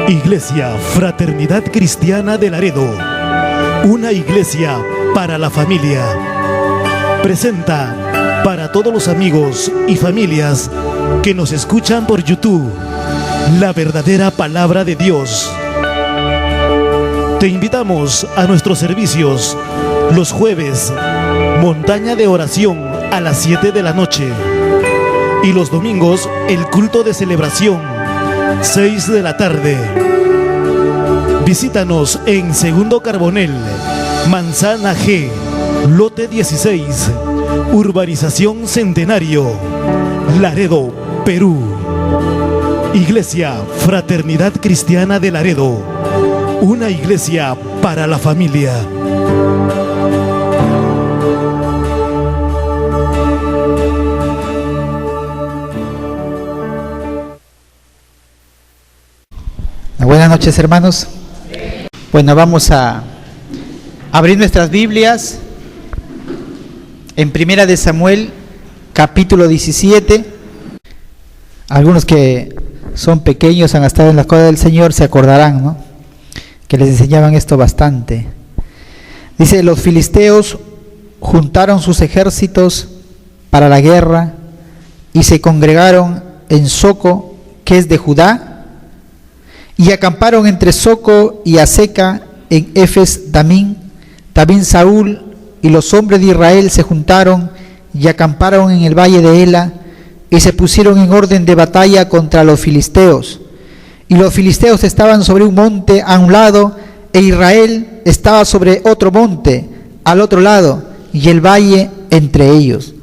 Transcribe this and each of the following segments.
Iglesia Fraternidad Cristiana de Laredo, una iglesia para la familia, presenta para todos los amigos y familias que nos escuchan por YouTube, la verdadera palabra de Dios. Te invitamos a nuestros servicios los jueves, montaña de oración a las 7 de la noche, y los domingos el culto de celebración 6 de la tarde. Visítanos en Segundo Carbonel, Manzana G, lote 16, Urbanización Centenario, Laredo, Perú. Iglesia Fraternidad Cristiana de Laredo, una iglesia para la familia. Buenas noches, hermanos. Bueno, vamos a abrir nuestras Biblias en Primera de Samuel, capítulo 17. Algunos que son pequeños, han estado en la escuela del Señor, se acordarán, ¿no?, que les enseñaban esto bastante. Dice: los filisteos juntaron sus ejércitos para la guerra y se congregaron en Soco, que es de Judá, y acamparon entre Soco y Aseca en Efes Damín. También Saúl y los hombres de Israel se juntaron y acamparon en el valle de Ela, y se pusieron en orden de batalla contra los filisteos. Y los filisteos estaban sobre un monte a un lado, e Israel estaba sobre otro monte al otro lado, y el valle entre ellos.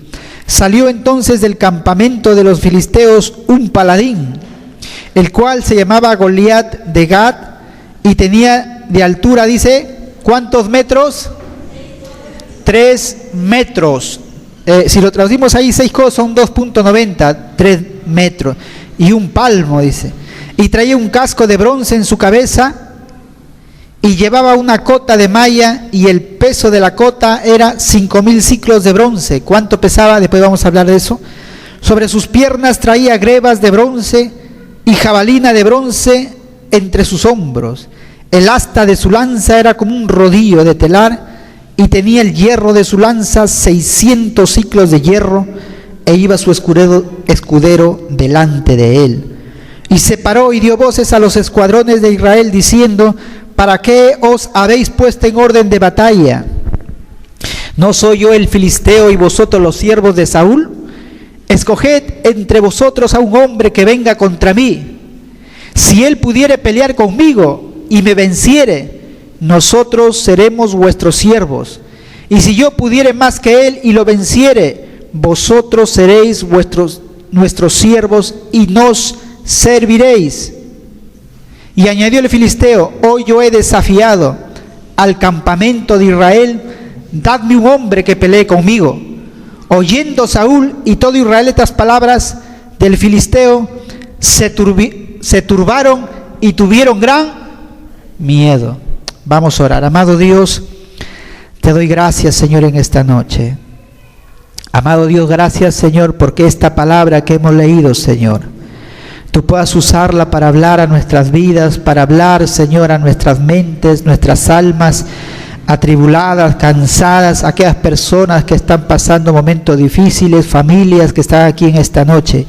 Salió entonces del campamento de los filisteos un paladín, el cual se llamaba Goliat de Gat, y tenía de altura, dice, ¿cuántos metros? 3 metros. Si lo traducimos ahí, 6 codos son 2.90, 3 metros. Y un palmo, dice. Y traía un casco de bronce en su cabeza, y llevaba una cota de malla, y el peso de la cota era 5.000 ciclos de bronce. ¿Cuánto pesaba? Después vamos a hablar de eso. Sobre sus piernas traía grebas de bronce y jabalina de bronce entre sus hombros. El asta de su lanza era como un rodillo de telar, y tenía el hierro de su lanza 600 ciclos de hierro, e iba su escudero delante de él. Y se paró y dio voces a los escuadrones de Israel, diciendo: ¿para qué os habéis puesto en orden de batalla? ¿No soy yo el filisteo y vosotros los siervos de Saúl? Escoged entre vosotros a un hombre que venga contra mí. Si él pudiere pelear conmigo y me venciere, nosotros seremos vuestros siervos. Y si yo pudiere más que él y lo venciere, vosotros seréis nuestros siervos y nos serviréis. Y añadió el filisteo: hoy yo he desafiado al campamento de Israel, dadme un hombre que pelee conmigo. Oyendo Saúl y todo Israel estas palabras del filisteo, se turbaron y tuvieron gran miedo. Vamos a orar. Amado Dios, te doy gracias, Señor, en esta noche. Amado Dios, gracias, Señor, porque esta palabra que hemos leído, Señor, tú puedas usarla para hablar a nuestras vidas, para hablar, Señor, a nuestras mentes, nuestras almas atribuladas, cansadas, aquellas personas que están pasando momentos difíciles, familias que están aquí en esta noche,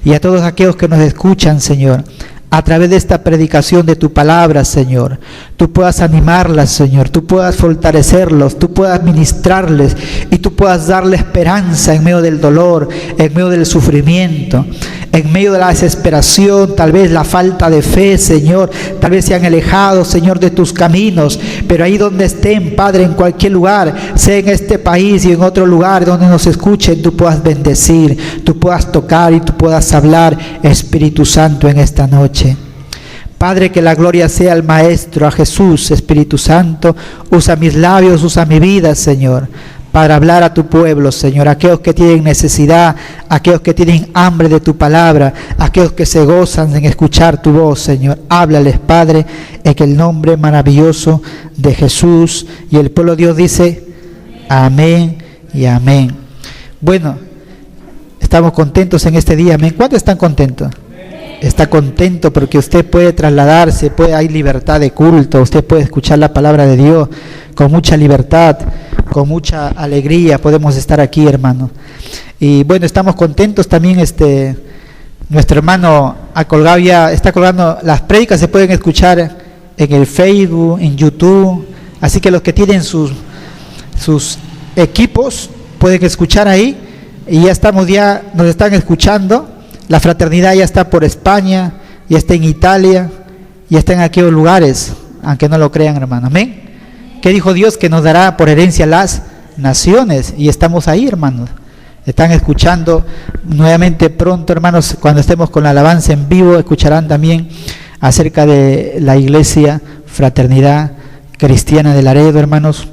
y a todos aquellos que nos escuchan, Señor, a través de esta predicación de tu palabra, Señor, tú puedas animarlas, Señor, tú puedas fortalecerlos, tú puedas ministrarles, y tú puedas darle esperanza en medio del dolor, en medio del sufrimiento, en medio de la desesperación, tal vez la falta de fe, Señor, tal vez se han alejado, Señor, de tus caminos, pero ahí donde estén, Padre, en cualquier lugar, sea en este país y en otro lugar donde nos escuchen, tú puedas bendecir, tú puedas tocar y tú puedas hablar, Espíritu Santo, en esta noche. Padre, que la gloria sea al Maestro, a Jesús. Espíritu Santo, usa mis labios, usa mi vida, Señor, para hablar a tu pueblo, Señor, aquellos que tienen necesidad, aquellos que tienen hambre de tu palabra, aquellos que se gozan en escuchar tu voz, Señor. Háblales, Padre, en el nombre maravilloso de Jesús. Y el pueblo de Dios dice: amén y amén. Bueno, estamos contentos en este día, amén. ¿Cuántos están contentos? está contento porque usted puede trasladarse, hay libertad de culto, usted puede escuchar la palabra de Dios con mucha libertad, con mucha alegría, podemos estar aquí, hermano. Y bueno, estamos contentos también, nuestro hermano está colgando las prédicas, se pueden escuchar en el Facebook, en YouTube, así que los que tienen sus equipos pueden escuchar ahí, y nos están escuchando. La fraternidad ya está por España, ya está en Italia, ya está en aquellos lugares, aunque no lo crean, hermano. Amén. ¿Qué dijo Dios? Que nos dará por herencia las naciones, y estamos ahí, hermanos. Están escuchando nuevamente pronto, hermanos, cuando estemos con la alabanza en vivo, escucharán también acerca de la iglesia Fraternidad Cristiana de Laredo, hermanos.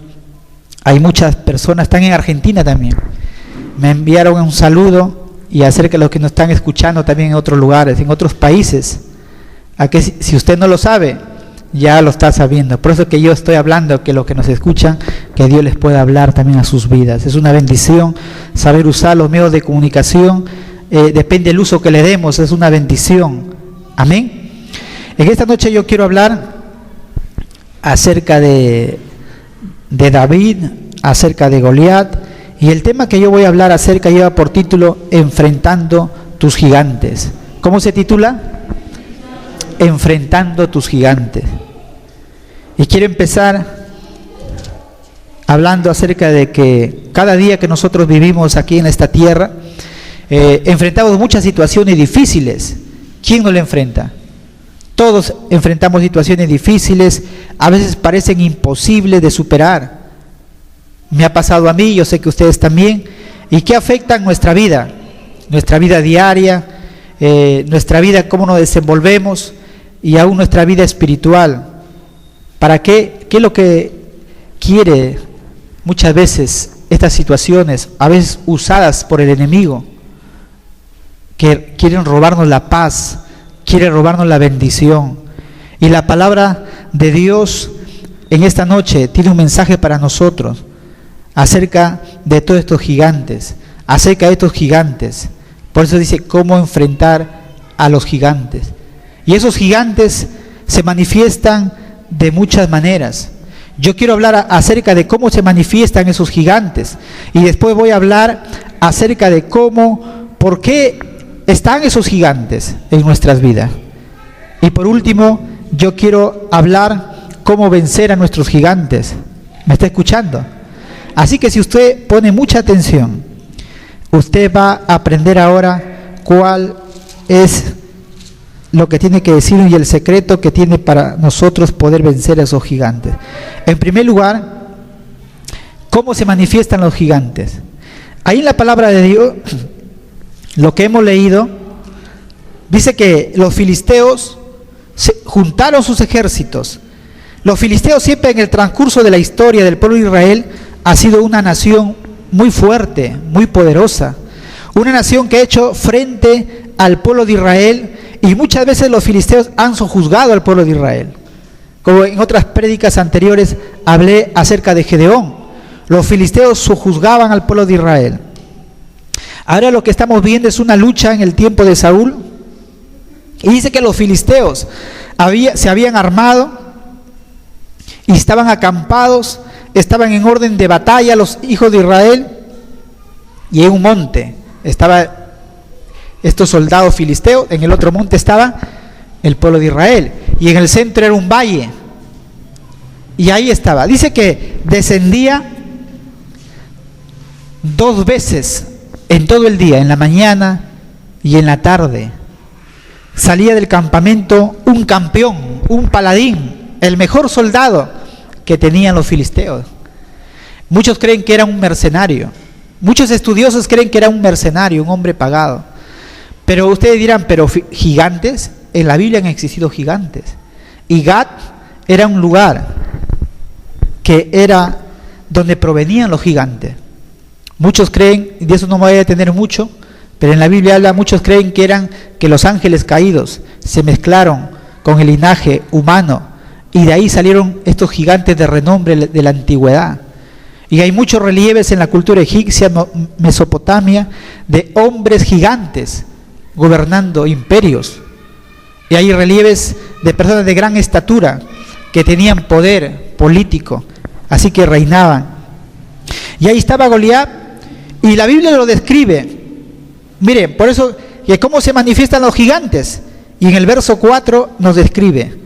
Hay muchas personas, están en Argentina también. Me enviaron un saludo, y acerca de los que nos están escuchando también en otros lugares, en otros países. A que si usted no lo sabe, ya lo está sabiendo. Por eso que yo estoy hablando, que los que nos escuchan, que Dios les pueda hablar también a sus vidas. Es una bendición saber usar los medios de comunicación, depende del uso que le demos, es una bendición. Amén. En esta noche yo quiero hablar acerca de David, acerca de Goliat. Y el tema que yo voy a hablar acerca lleva por título Enfrentando tus gigantes. ¿Cómo se titula? Enfrentando tus gigantes. Y quiero empezar hablando acerca de que cada día que nosotros vivimos aquí en esta tierra, enfrentamos muchas situaciones difíciles. ¿Quién no le enfrenta? Todos enfrentamos situaciones difíciles, a veces parecen imposibles de superar. Me ha pasado a mí, yo sé que ustedes también, y que afectan nuestra vida diaria, nuestra vida, cómo nos desenvolvemos, y aún nuestra vida espiritual. ¿Para qué? ¿Qué es lo que quiere muchas veces estas situaciones, a veces usadas por el enemigo, que quieren robarnos la paz, quieren robarnos la bendición? Y la palabra de Dios en esta noche tiene un mensaje para nosotros, acerca de todos estos gigantes, acerca de estos gigantes. Por eso dice cómo enfrentar a los gigantes. Y esos gigantes se manifiestan de muchas maneras. Yo quiero hablar acerca de cómo se manifiestan esos gigantes, y después voy a hablar acerca de por qué están esos gigantes en nuestras vidas. Y por último, yo quiero hablar cómo vencer a nuestros gigantes. ¿Me está escuchando? Así que si usted pone mucha atención, usted va a aprender ahora cuál es lo que tiene que decir y el secreto que tiene para nosotros poder vencer a esos gigantes. En primer lugar, ¿cómo se manifiestan los gigantes? Ahí en la palabra de Dios, lo que hemos leído, dice que los filisteos juntaron sus ejércitos. Los filisteos siempre en el transcurso de la historia del pueblo de Israel ha sido una nación muy fuerte, muy poderosa, una nación que ha hecho frente al pueblo de Israel, y muchas veces los filisteos han sojuzgado al pueblo de Israel. Como en otras prédicas anteriores hablé acerca de Gedeón, los filisteos sojuzgaban al pueblo de Israel. Ahora lo que estamos viendo es una lucha en el tiempo de Saúl, y dice que los filisteos se habían armado y estaban acampados, estaban en orden de batalla los hijos de Israel, y en un monte estaban estos soldados filisteos, en el otro monte estaba el pueblo de Israel, y en el centro era un valle, y ahí estaba. Dice que descendía 2 veces en todo el día, en la mañana y en la tarde. Salía del campamento un campeón, un paladín, el mejor soldado que tenían los filisteos. Muchos creen que era un mercenario, muchos estudiosos creen que era un mercenario, un hombre pagado. Pero ustedes dirán, pero gigantes, en la Biblia han existido gigantes. Y Gat era un lugar que era donde provenían los gigantes. Muchos creen, y de eso no me voy a detener mucho, pero en la Biblia habla, muchos creen que los ángeles caídos se mezclaron con el linaje humano, y de ahí salieron estos gigantes de renombre de la antigüedad. Y hay muchos relieves en la cultura egipcia, Mesopotamia, de hombres gigantes gobernando imperios. Y hay relieves de personas de gran estatura que tenían poder político, así que reinaban. Y ahí estaba Goliat, y la Biblia lo describe. Miren, por eso, que cómo se manifiestan los gigantes. Y en el verso 4 nos describe.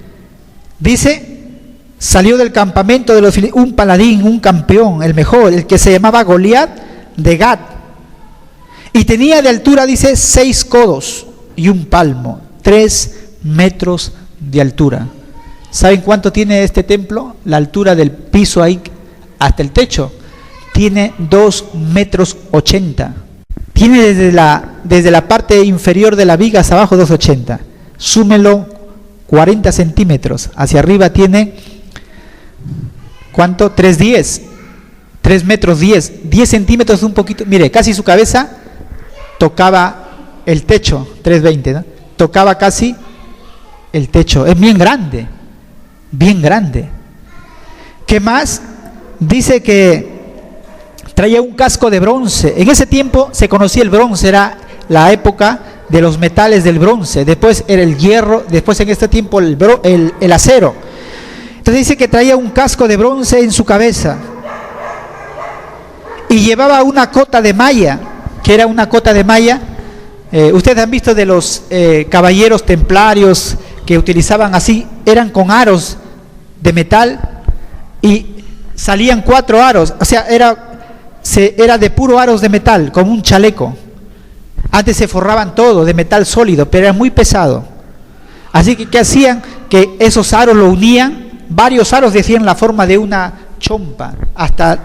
Dice, salió del campamento de los filisteos un paladín, un campeón, el mejor, el que se llamaba Goliat de Gat. Y tenía de altura, dice, 6 codos y un palmo, 3 metros de altura. ¿Saben cuánto tiene este templo? La altura del piso ahí hasta el techo. Tiene 2,80 metros. Tiene desde la parte inferior de la viga hasta abajo 2,80. Súmelo 40 centímetros. Hacia arriba tiene, ¿cuánto? 3,10. 3 metros 10. 10 centímetros un poquito. Mire, casi su cabeza tocaba el techo. 3,20, ¿no? Tocaba casi el techo. Es bien grande. Bien grande. ¿Qué más? Dice que traía un casco de bronce. En ese tiempo se conocía el bronce, era la época de los metales del bronce. Después era el hierro, después en este tiempo el acero. Entonces dice que traía un casco de bronce en su cabeza. Y llevaba una cota de malla, que era una cota de malla. Ustedes han visto de los caballeros templarios que utilizaban así, eran con aros de metal y salían 4 aros, o sea, era de puro aros de metal, como un chaleco. Antes se forraban todo de metal sólido, pero era muy pesado. Así que, ¿qué hacían? Que esos aros lo unían, varios aros decían la forma de una chompa, hasta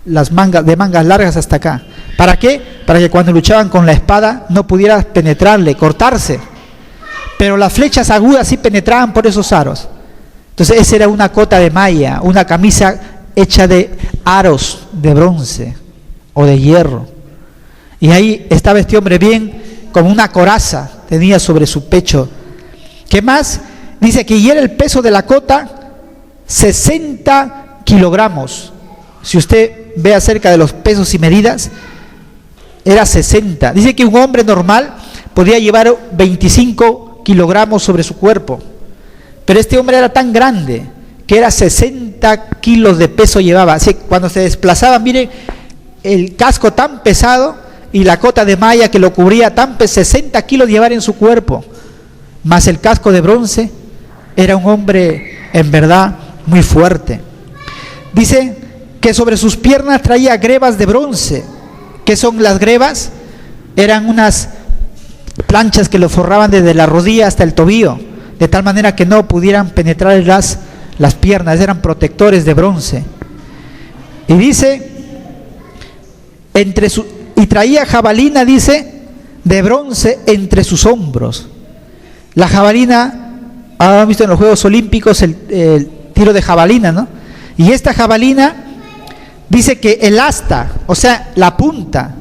las mangas, de mangas largas hasta acá. ¿Para qué? Para que cuando luchaban con la espada no pudiera penetrarle, cortarse. Pero las flechas agudas sí penetraban por esos aros. Entonces esa era una cota de malla, una camisa hecha de aros de bronce o de hierro. Y ahí estaba este hombre bien, como una coraza tenía sobre su pecho. ¿Qué más? Dice que y era el peso de la cota 60 kilogramos. Si usted ve acerca de los pesos y medidas, era 60. Dice que un hombre normal podía llevar 25 kilogramos sobre su cuerpo. Pero este hombre era tan grande que era 60 kilos de peso llevaba. Así que cuando se desplazaba, mire, el casco tan pesado y la cota de malla que lo cubría tan pesado, 60 kilos llevar en su cuerpo, más el casco de bronce. Era un hombre en verdad muy fuerte. Dice que sobre sus piernas traía grebas de bronce. ¿Qué son las grebas? Eran unas planchas que lo forraban desde la rodilla hasta el tobillo, de tal manera que no pudieran penetrar las piernas, eran protectores de bronce. Y dice, y traía jabalina, dice, de bronce entre sus hombros. La jabalina, han visto en los Juegos Olímpicos el tiro de jabalina, ¿no? Y esta jabalina, dice que el asta, o sea, la punta,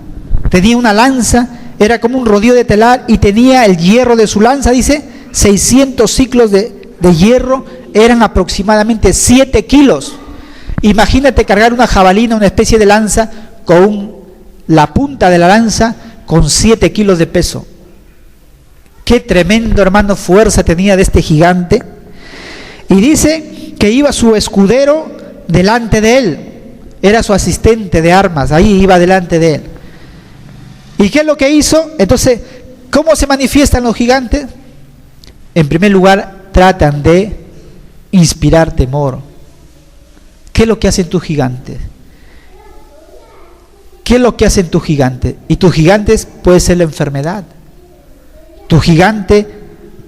tenía una lanza, era como un rodillo de telar, y tenía el hierro de su lanza, dice, 600 ciclos de hierro, eran aproximadamente 7 kilos. Imagínate cargar una jabalina, una especie de lanza, con la punta de la lanza, con 7 kilos de peso. Qué tremendo, hermano, fuerza tenía de este gigante. Y dice que iba su escudero delante de él, era su asistente de armas, ahí iba delante de él. ¿Y qué es lo que hizo? Entonces, ¿cómo se manifiestan los gigantes? En primer lugar, tratan de inspirar temor. ¿Qué es lo que hacen tus gigantes? ¿Qué es lo que hacen tus gigantes? Y tus gigantes puede ser la enfermedad. Tu gigante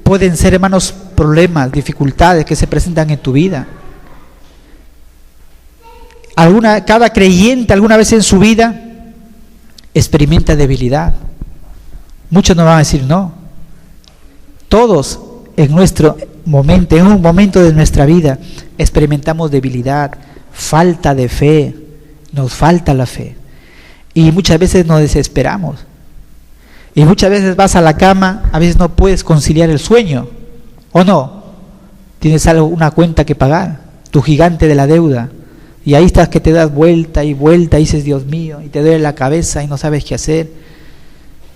pueden ser, hermanos, problemas, dificultades que se presentan en tu vida. Cada creyente alguna vez en su vida experimenta debilidad. Muchos nos van a decir no. Todos en nuestro momento, en un momento de nuestra vida, experimentamos debilidad, falta de fe, nos falta la fe. Y muchas veces nos desesperamos. Y muchas veces vas a la cama, a veces no puedes conciliar el sueño, ¿o no? Tienes una cuenta que pagar, tu gigante de la deuda. Y ahí estás que te das vuelta y vuelta y dices, Dios mío, y te duele la cabeza y no sabes qué hacer.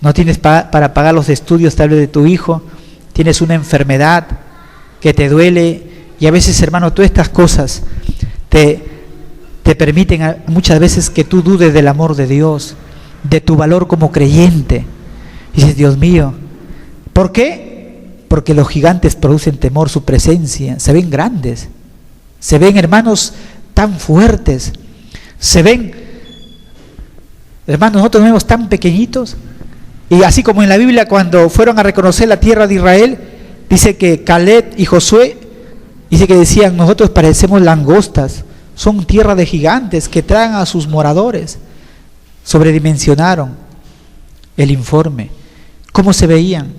No tienes para pagar los estudios tal vez de tu hijo, tienes una enfermedad que te duele, y a veces, hermano, todas estas cosas te permiten muchas veces que tú dudes del amor de Dios, de tu valor como creyente. Y dices, Dios mío, ¿por qué? Porque los gigantes producen temor, su presencia, se ven grandes, se ven, hermanos, tan fuertes, se ven, hermanos, nosotros nos vemos tan pequeñitos. Y así como en la Biblia, cuando fueron a reconocer la tierra de Israel, dice que Caleb y Josué, dice que decían, nosotros parecemos langostas, son tierra de gigantes que traen a sus moradores. Sobredimensionaron el informe. ¿Cómo se veían?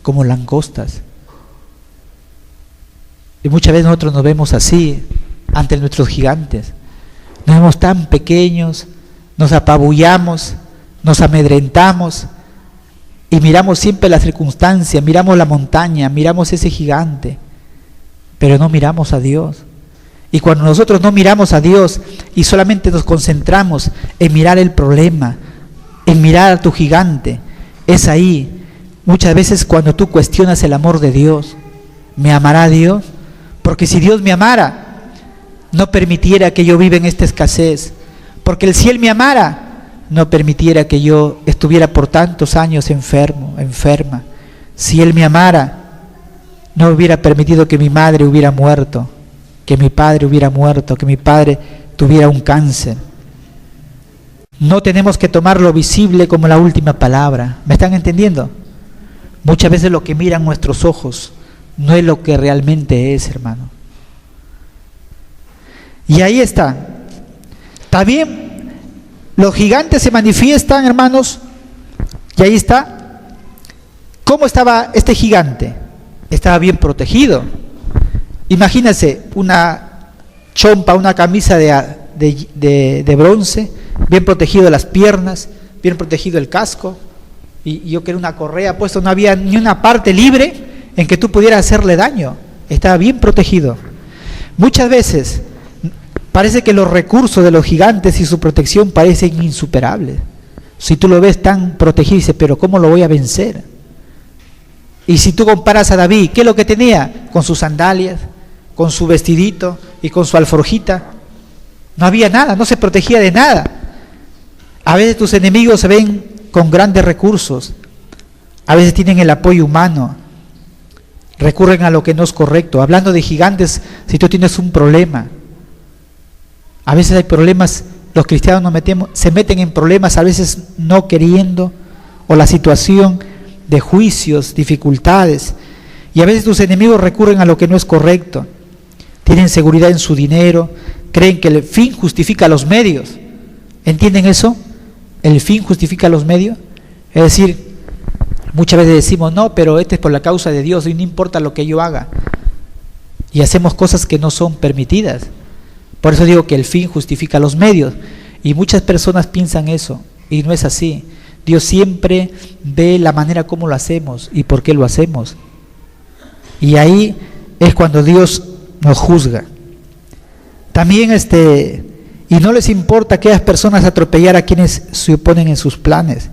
Como langostas. Y muchas veces nosotros nos vemos así ante nuestros gigantes. Nos vemos tan pequeños, nos apabullamos, nos amedrentamos y miramos siempre la circunstancia, miramos la montaña, miramos ese gigante, pero no miramos a Dios. Y cuando nosotros no miramos a Dios y solamente nos concentramos en mirar el problema, en mirar a tu gigante, es ahí muchas veces cuando tú cuestionas el amor de Dios. ¿Me amará Dios? Porque si Dios me amara, no permitiera que yo viva en esta escasez. Porque si Él me amara, no permitiera que yo estuviera por tantos años enfermo, enferma. Si Él me amara, no hubiera permitido que mi madre hubiera muerto, que mi padre hubiera muerto, que mi padre tuviera un cáncer. No tenemos que tomar lo visible como la última palabra. ¿Me están entendiendo? Muchas veces lo que miran nuestros ojos no es lo que realmente es, hermano. Y ahí está. También los gigantes se manifiestan, hermanos, y ahí está. ¿Cómo estaba este gigante? Estaba bien protegido. Imagínense una chompa, una camisa de bronce, bien protegido las piernas, bien protegido el casco, y yo quería una correa puesta, no había ni una parte libre en que tú pudieras hacerle daño, estaba bien protegido. Muchas veces parece que los recursos de los gigantes y su protección parecen insuperables. Si tú lo ves tan protegido, dices, pero ¿cómo lo voy a vencer? Y si tú comparas a David, ¿qué es lo que tenía? Con sus sandalias, con su vestidito y con su alforjita, no había nada, no se protegía de nada. A veces tus enemigos se ven con grandes recursos, a veces tienen el apoyo humano, recurren a lo que no es correcto. Hablando de gigantes, si tú tienes un problema, a veces hay problemas, los cristianos se meten en problemas, a veces no queriendo, o la situación de juicios, dificultades, y a veces tus enemigos recurren a lo que no es correcto. Tienen seguridad en su dinero, creen que el fin justifica los medios. ¿Entienden eso? El fin justifica los medios. Es decir, muchas veces decimos, no, pero este es por la causa de Dios y no importa lo que yo haga. Y hacemos cosas que no son permitidas. Por eso digo que el fin justifica los medios. Y muchas personas piensan eso, y no es así. Dios siempre ve la manera como lo hacemos y por qué lo hacemos. Y ahí es cuando Dios nos juzga. También y no les importa que aquellas personas atropellar a quienes se oponen en sus planes.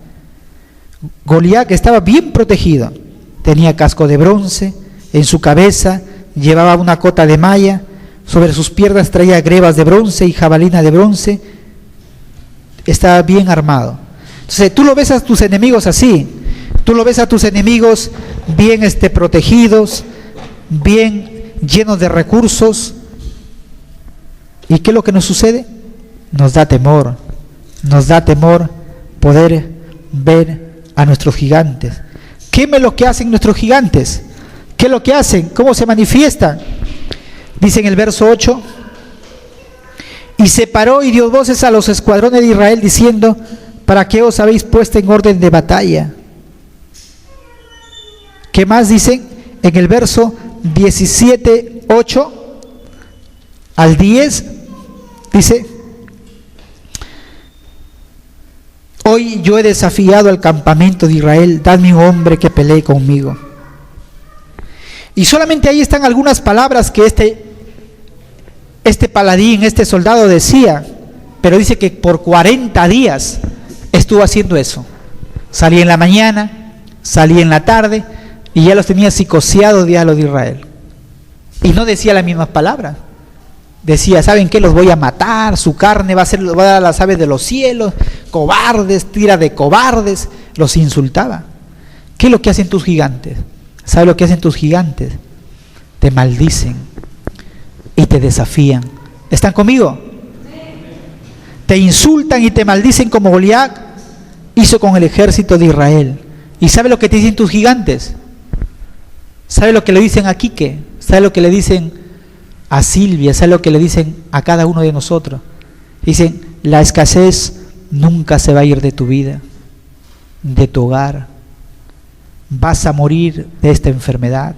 Goliat estaba bien protegido, tenía casco de bronce, en su cabeza llevaba una cota de malla, sobre sus piernas traía grebas de bronce y jabalina de bronce, estaba bien armado. Entonces tú lo ves a tus enemigos así, tú lo ves a tus enemigos bien protegidos, bien llenos de recursos. ¿Y qué es lo que nos sucede? Nos da temor poder ver a nuestros gigantes. ¿Qué es lo que hacen nuestros gigantes? ¿Qué es lo que hacen? ¿Cómo se manifiestan? Dice en el verso 8, y se paró y dio voces a los escuadrones de Israel diciendo, ¿para qué os habéis puesto en orden de batalla? ¿Qué más dicen? En el verso 17, 8 al 10, dice, hoy yo he desafiado al campamento de Israel, dadme un hombre que pelee conmigo. Y solamente ahí están algunas palabras que este paladín, este soldado decía, pero dice que por 40 días estuvo haciendo eso. Salía en la mañana, salía en la tarde y ya los tenía psicoseados ya los de Israel. Y no decía las mismas palabras. Decía, ¿saben qué? Los voy a matar, su carne va a dar a las aves de los cielos, cobardes, tira de cobardes. Los insultaba. ¿Qué es lo que hacen tus gigantes? ¿Sabes lo que hacen tus gigantes? Te maldicen y te desafían. ¿Están conmigo? Te insultan y te maldicen como Goliat hizo con el ejército de Israel. ¿Y sabe lo que te dicen tus gigantes? ¿Sabe lo que le dicen a Quique? ¿Sabe lo que le dicen a Silvia? ¿Sabe lo que le dicen a cada uno de nosotros? Dicen, la escasez nunca se va a ir de tu vida, de tu hogar. Vas a morir de esta enfermedad.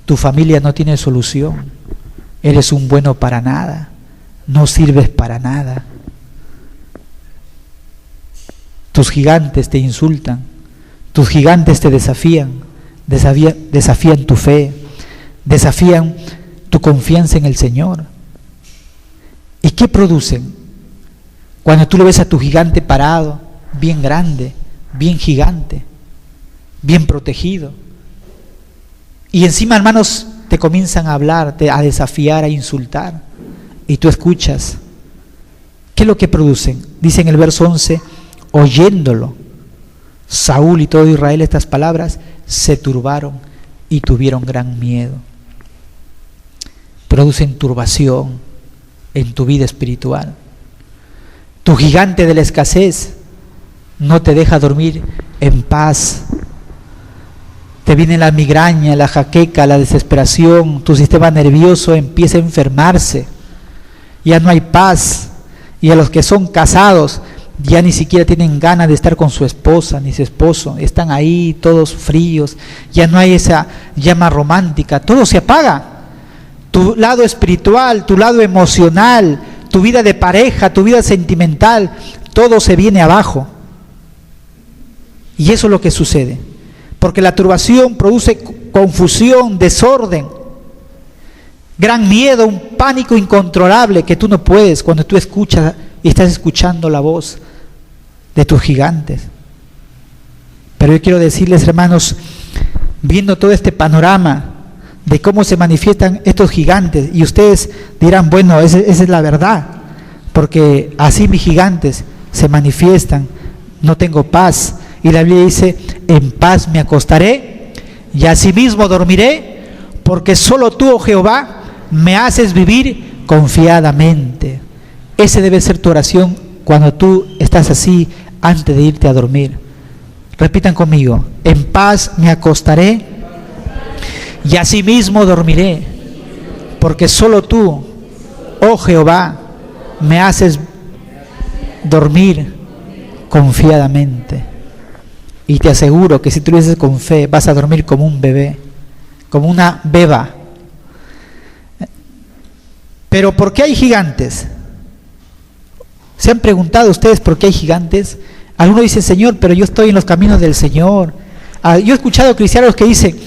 Tu familia no tiene solución. Eres un bueno para nada. No sirves para nada. Tus gigantes te insultan. Tus gigantes te desafían. Desafían tu fe. Desafían tu confianza en el Señor. ¿Y qué producen? Cuando tú lo ves a tu gigante parado, bien grande, bien gigante, bien protegido, y encima, hermanos, te comienzan a hablar, a desafiar, a insultar, y tú escuchas. ¿Qué es lo que producen? Dice en el verso 11, oyéndolo, Saúl y todo Israel estas palabras, se turbaron y tuvieron gran miedo. Producen turbación en tu vida espiritual. Tu gigante de la escasez no te deja dormir en paz. Te viene la migraña, la jaqueca, la desesperación, tu sistema nervioso empieza a enfermarse, ya no hay paz, y a los que son casados ya ni siquiera tienen ganas de estar con su esposa ni su esposo, están ahí todos fríos, ya no hay esa llama romántica, todo se apaga. Tu lado espiritual, tu lado emocional, tu vida de pareja, tu vida sentimental, todo se viene abajo. Y eso es lo que sucede. Porque la turbación produce confusión, desorden, gran miedo, un pánico incontrolable que tú no puedes cuando tú escuchas y estás escuchando la voz de tus gigantes. Pero yo quiero decirles, hermanos, viendo todo este panorama de cómo se manifiestan estos gigantes, y ustedes dirán, bueno, esa es la verdad, porque así mis gigantes se manifiestan, no tengo paz. Y la Biblia dice, en paz me acostaré y asimismo dormiré, porque solo tú, oh Jehová, me haces vivir confiadamente. Esa debe ser tu oración cuando tú estás así antes de irte a dormir. Repitan conmigo, en paz me acostaré y asimismo dormiré, porque solo tú, oh Jehová, me haces dormir confiadamente. Y te aseguro que si tú lo dices con fe, vas a dormir como un bebé, como una beba. Pero ¿por qué hay gigantes? ¿Se han preguntado ustedes por qué hay gigantes? Algunos dicen, Señor, pero yo estoy en los caminos del Señor. Yo he escuchado cristianos que dicen,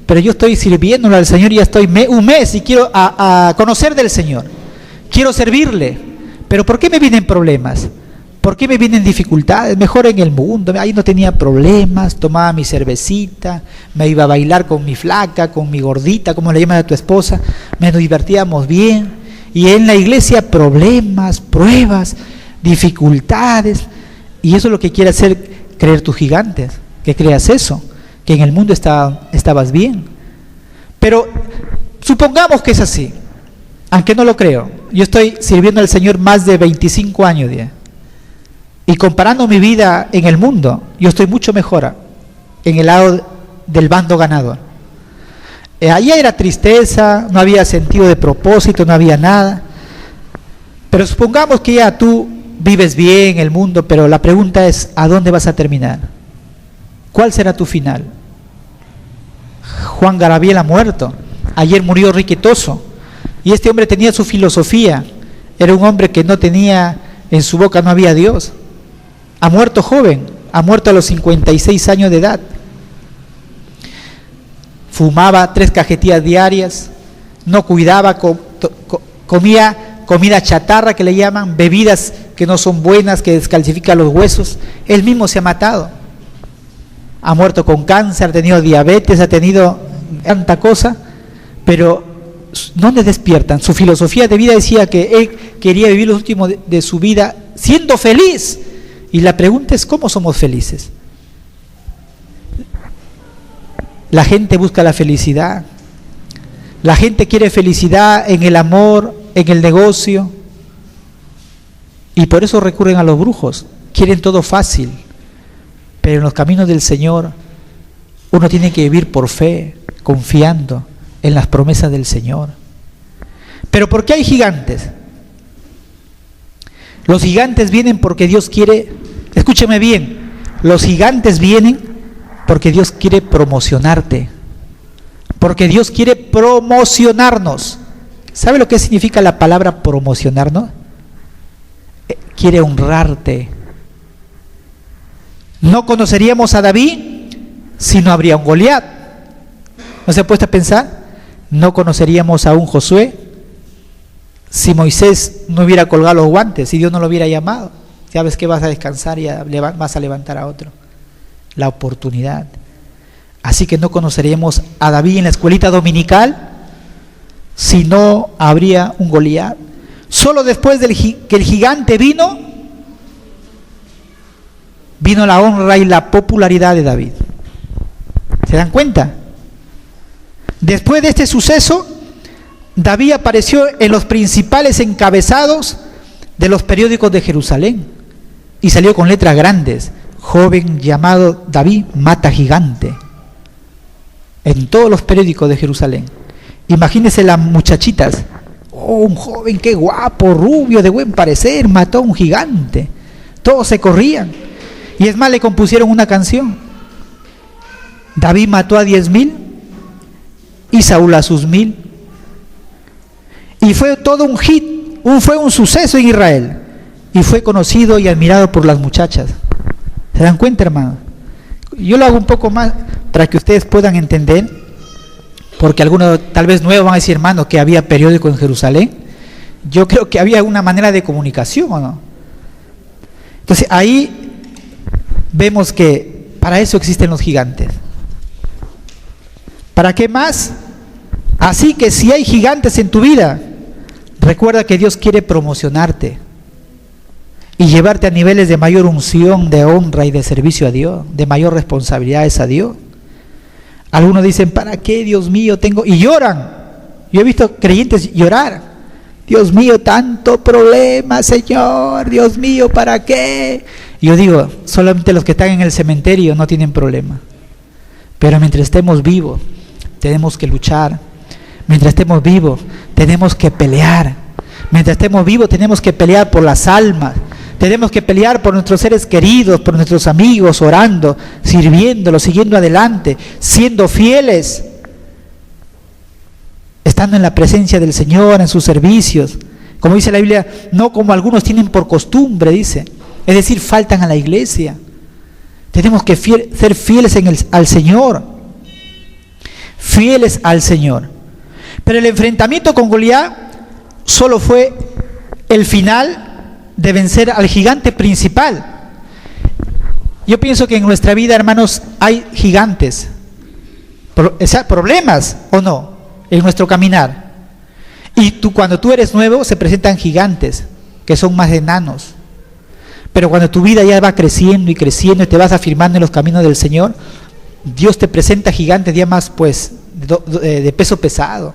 pero yo estoy sirviéndole al Señor y ya estoy un mes y quiero a conocer del Señor. Quiero servirle. Pero ¿por qué me vienen problemas? ¿Por qué me vienen dificultades? Mejor en el mundo, ahí no tenía problemas, tomaba mi cervecita, me iba a bailar con mi flaca, con mi gordita, como le llaman a tu esposa, nos divertíamos bien. Y en la iglesia problemas, pruebas, dificultades, y eso es lo que quiere hacer creer tus gigantes, que creas eso, que en el mundo estabas bien. Pero supongamos que es así, aunque no lo creo. Yo estoy sirviendo al Señor más de 25 años ya. Y comparando mi vida en el mundo, yo estoy mucho mejor en el lado del bando ganador. Allá era tristeza, no había sentido de propósito, no había nada. Pero supongamos que ya tú vives bien en el mundo, pero la pregunta es, ¿a dónde vas a terminar? ¿Cuál será tu final? Juan Gabriel ha muerto, ayer murió Riquetoso, y este hombre tenía su filosofía, era un hombre que no tenía, en su boca no había Dios. Ha muerto joven, ha muerto a los 56 años de edad. Fumaba 3 cajetillas diarias, no cuidaba, comía comida chatarra que le llaman, bebidas que no son buenas, que descalcifican los huesos. Él mismo se ha matado. ha muerto con cáncer, ha tenido diabetes, ha tenido tanta cosa, pero ¿dónde despiertan? Su filosofía de vida decía que él quería vivir los últimos de su vida siendo feliz. Y la pregunta es, ¿cómo somos felices? La gente busca la felicidad. La gente quiere felicidad en el amor, en el negocio. Y por eso recurren a los brujos. Quieren todo fácil. Pero en los caminos del Señor uno tiene que vivir por fe, confiando en las promesas del Señor. Pero ¿por qué hay gigantes? Los gigantes vienen porque Dios quiere, escúcheme bien, los gigantes vienen porque Dios quiere promocionarte, porque Dios quiere promocionarnos. ¿Sabe lo que significa la palabra promocionarnos? Quiere honrarte. No conoceríamos a David si no habría un Goliat. ¿No se ha puesto a pensar? No conoceríamos a un Josué si Moisés no hubiera colgado los guantes, si Dios no lo hubiera llamado. Sabes que vas a descansar y vas a levantar a otro. La oportunidad. Así que no conoceríamos a David en la escuelita dominical si no habría un Goliat. Solo después que el gigante vino la honra y la popularidad de David. ¿Se dan cuenta? Después de este suceso, David apareció en los principales encabezados de los periódicos de Jerusalén y salió con letras grandes: joven llamado David mata gigante. En todos los periódicos de Jerusalén. Imagínense las muchachitas: oh, un joven, qué guapo, rubio, de buen parecer, mató a un gigante. Todos se corrían. Y es más, le compusieron una canción: David mató a 10,000 y Saúl a sus 1,000. Y fue todo un hit, fue un suceso en Israel. Y fue conocido y admirado por las muchachas. ¿Se dan cuenta, hermano? Yo lo hago un poco más para que ustedes puedan entender, porque algunos tal vez nuevos van a decir, hermano, que había periódico en Jerusalén. Yo creo que había una manera de comunicación, ¿o no? Entonces ahí vemos que para eso existen los gigantes. ¿Para qué más? Así que si hay gigantes en tu vida, recuerda que Dios quiere promocionarte y llevarte a niveles de mayor unción, de honra y de servicio a Dios, de mayor responsabilidades a Dios. Algunos dicen, ¿para qué, Dios mío, tengo? Y lloran. Yo he visto creyentes llorar. Dios mío, tanto problema, Señor. Dios mío, ¿para qué? Y yo digo, solamente los que están en el cementerio no tienen problema. Pero mientras estemos vivos, tenemos que luchar. Mientras estemos vivos, tenemos que pelear. Mientras estemos vivos, tenemos que pelear por las almas. Tenemos que pelear por nuestros seres queridos, por nuestros amigos, orando, sirviéndolos, siguiendo adelante, siendo fieles, estando en la presencia del Señor, en sus servicios. Como dice la Biblia, no como algunos tienen por costumbre, dice. Es decir, faltan a la iglesia. Tenemos que ser fieles al Señor. Fieles al Señor. Pero el enfrentamiento con Goliat solo fue el final de vencer al gigante principal. Yo pienso que en nuestra vida, hermanos, hay gigantes, problemas o no, en nuestro caminar. Y cuando tú eres nuevo, se presentan gigantes que son más enanos. Pero cuando tu vida ya va creciendo y creciendo y te vas afirmando en los caminos del Señor, Dios te presenta gigantes ya más, pues, de peso pesado.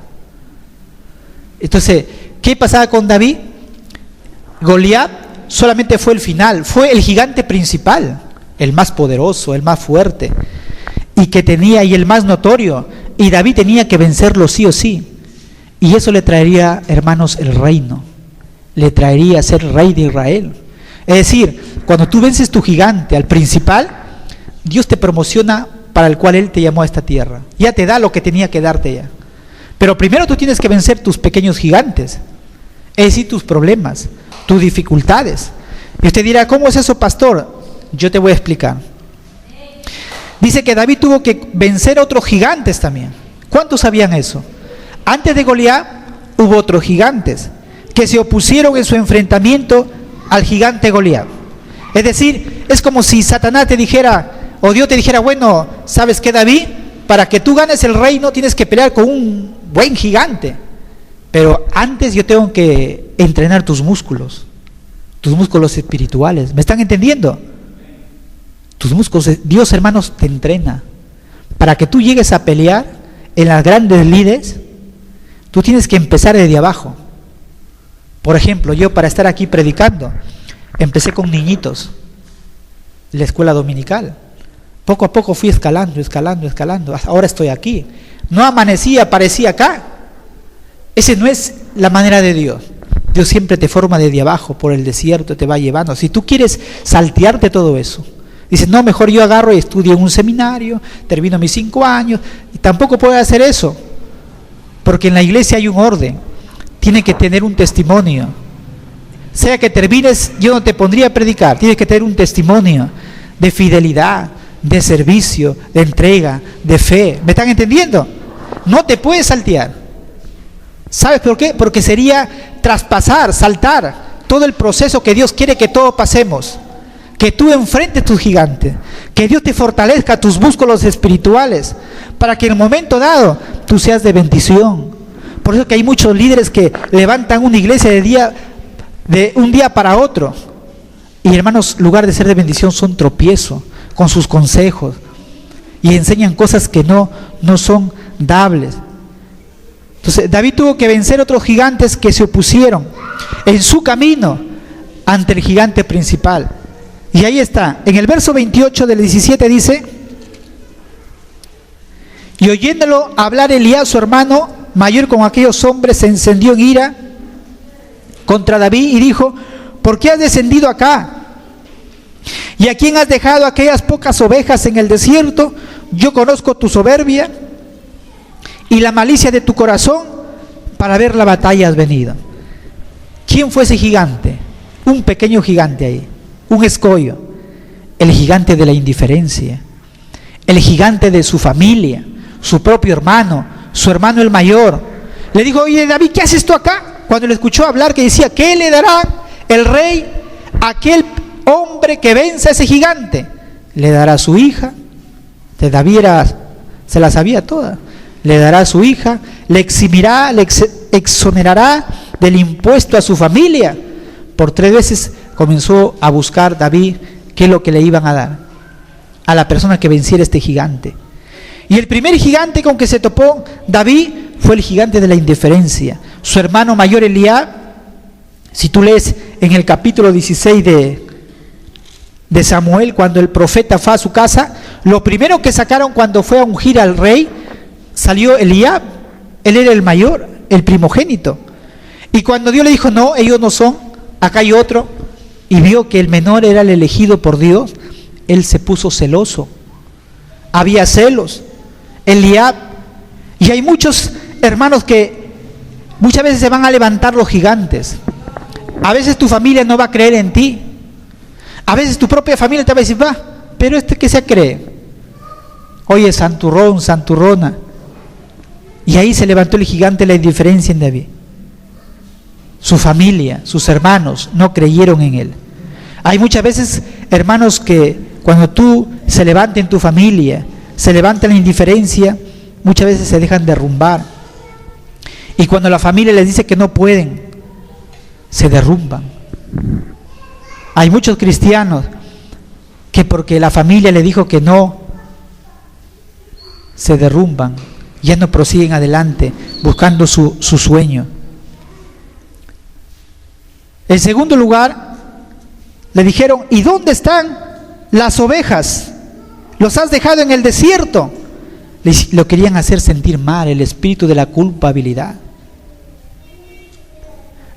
Entonces, ¿qué pasaba con David? Goliat solamente fue el final, fue el gigante principal, el más poderoso, el más fuerte, y que tenía, y el más notorio, y David tenía que vencerlo sí o sí. Y eso le traería, hermanos, el reino, le traería ser rey de Israel. Es decir, cuando tú vences tu gigante, al principal, Dios te promociona para el cual Él te llamó a esta tierra. Ya te da lo que tenía que darte ya. Pero primero tú tienes que vencer tus pequeños gigantes, es decir, tus problemas, tus dificultades. Y usted dirá, ¿cómo es eso, pastor? Yo te voy a explicar. Dice que David tuvo que vencer a otros gigantes también. ¿Cuántos sabían eso? Antes de Goliat hubo otros gigantes que se opusieron en su enfrentamiento al gigante Goliat. Es decir, es como si Satanás te dijera, o Dios te dijera, bueno, ¿sabes qué, David? Para que tú ganes el reino tienes que pelear con un buen gigante, pero antes yo tengo que entrenar tus músculos espirituales. ¿Me están entendiendo? Tus músculos, Dios, hermanos, te entrena. Para que tú llegues a pelear en las grandes lides, tú tienes que empezar desde abajo. Por ejemplo, yo para estar aquí predicando, empecé con niñitos, la escuela dominical. Poco a poco fui escalando. Ahora estoy aquí. No amanecí, aparecí acá. Esa no es la manera de Dios. Dios siempre te forma desde abajo, por el desierto, te va llevando. Si tú quieres saltearte todo eso, dices, no, mejor yo agarro y estudio en un seminario, termino mis 5 años, y tampoco puedo hacer eso, porque en la iglesia hay un orden, tiene que tener un testimonio. Sea que termines, yo no te pondría a predicar, tienes que tener un testimonio de fidelidad, de servicio, de entrega, de fe. ¿Me están entendiendo? No te puedes saltear. ¿Sabes por qué? Porque sería traspasar, saltar todo el proceso que Dios quiere que todos pasemos. Que tú enfrentes tus gigantes, que Dios te fortalezca tus músculos espirituales, para que en el momento dado tú seas de bendición. Por eso que hay muchos líderes que levantan una iglesia de un día para otro, y hermanos, lugar de ser de bendición son tropiezo con sus consejos, y enseñan cosas que no son dables. Entonces David tuvo que vencer otros gigantes que se opusieron en su camino ante el gigante principal. Y ahí está, en el verso 28 del 17 dice: y oyéndolo hablar Eliab, su hermano mayor, con aquellos hombres, se encendió en ira contra David y dijo: ¿por qué has descendido acá? ¿Y a quién has dejado aquellas pocas ovejas en el desierto? Yo conozco tu soberbia y la malicia de tu corazón, para ver la batalla has venido. ¿Quién fue ese gigante? Un pequeño gigante ahí, un escollo, el gigante de la indiferencia, el gigante de su familia, su propio hermano, su hermano el mayor. Le dijo: oye, David, ¿qué haces tú acá? Cuando le escuchó hablar, que decía: ¿qué le dará el rey a aquel hombre que venza a ese gigante? Le dará a su hija. De David se la sabía toda. Le dará a su hija, le eximirá, exonerará del impuesto a su familia. Por 3 veces comenzó a buscar David qué es lo que le iban a dar a la persona que venciera este gigante. Y el primer gigante con que se topó David fue el gigante de la indiferencia. Su hermano mayor Eliab, si tú lees en el capítulo 16 de Samuel, cuando el profeta fue a su casa, lo primero que sacaron cuando fue a ungir al rey, salió Eliab. Él era el mayor, el primogénito. Y cuando Dios le dijo: no, ellos no son, acá hay otro, y vio que el menor era el elegido por Dios, él se puso celoso. Había celos. Eliab. Y hay muchos hermanos que muchas veces se van a levantar los gigantes. A veces tu familia no va a creer en ti. A veces tu propia familia te va a decir: va, pero ¿qué se cree? Oye, santurrón, santurrona. Y ahí se levantó el gigante de la indiferencia en David. Su familia, sus hermanos no creyeron en él. Hay muchas veces, hermanos, que cuando tú se levanta en tu familia, se levanta la indiferencia, muchas veces se dejan derrumbar. Y cuando la familia les dice que no pueden, se derrumban. Hay muchos cristianos que porque la familia le dijo que no, se derrumban, ya no prosiguen adelante buscando su sueño. En segundo lugar, le dijeron: ¿y dónde están las ovejas? ¿Los has dejado en el desierto? Lo querían hacer sentir mal, el espíritu de la culpabilidad.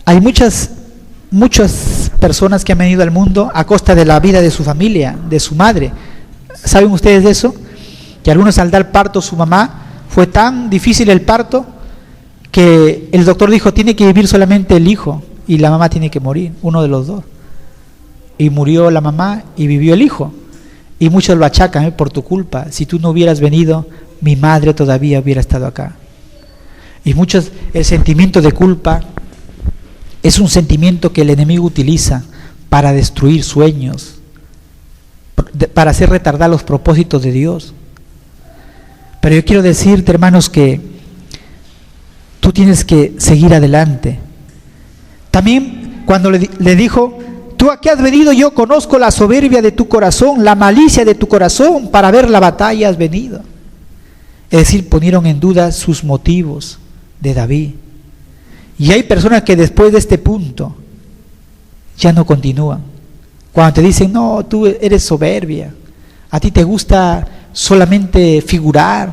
Hay muchas personas que han venido al mundo a costa de la vida de su familia, de su madre. ¿Saben ustedes de eso? Que algunos, al dar parto, su mamá, fue tan difícil el parto que el doctor dijo: tiene que vivir solamente el hijo y la mamá tiene que morir, uno de los dos. Y murió la mamá y vivió el hijo. Y muchos lo achacan: por tu culpa, si tú no hubieras venido, mi madre todavía hubiera estado acá. Y muchos, el sentimiento de culpa es un sentimiento que el enemigo utiliza para destruir sueños, para hacer retardar los propósitos de Dios. Pero yo quiero decirte, hermanos, que tú tienes que seguir adelante. También cuando le dijo: tú a qué has venido, yo conozco la soberbia de tu corazón, la malicia de tu corazón, para ver la batalla has venido. Es decir, ponieron en duda sus motivos de David. Y hay personas que después de este punto ya no continúan. Cuando te dicen: no, tú eres soberbia, a ti te gusta solamente figurar,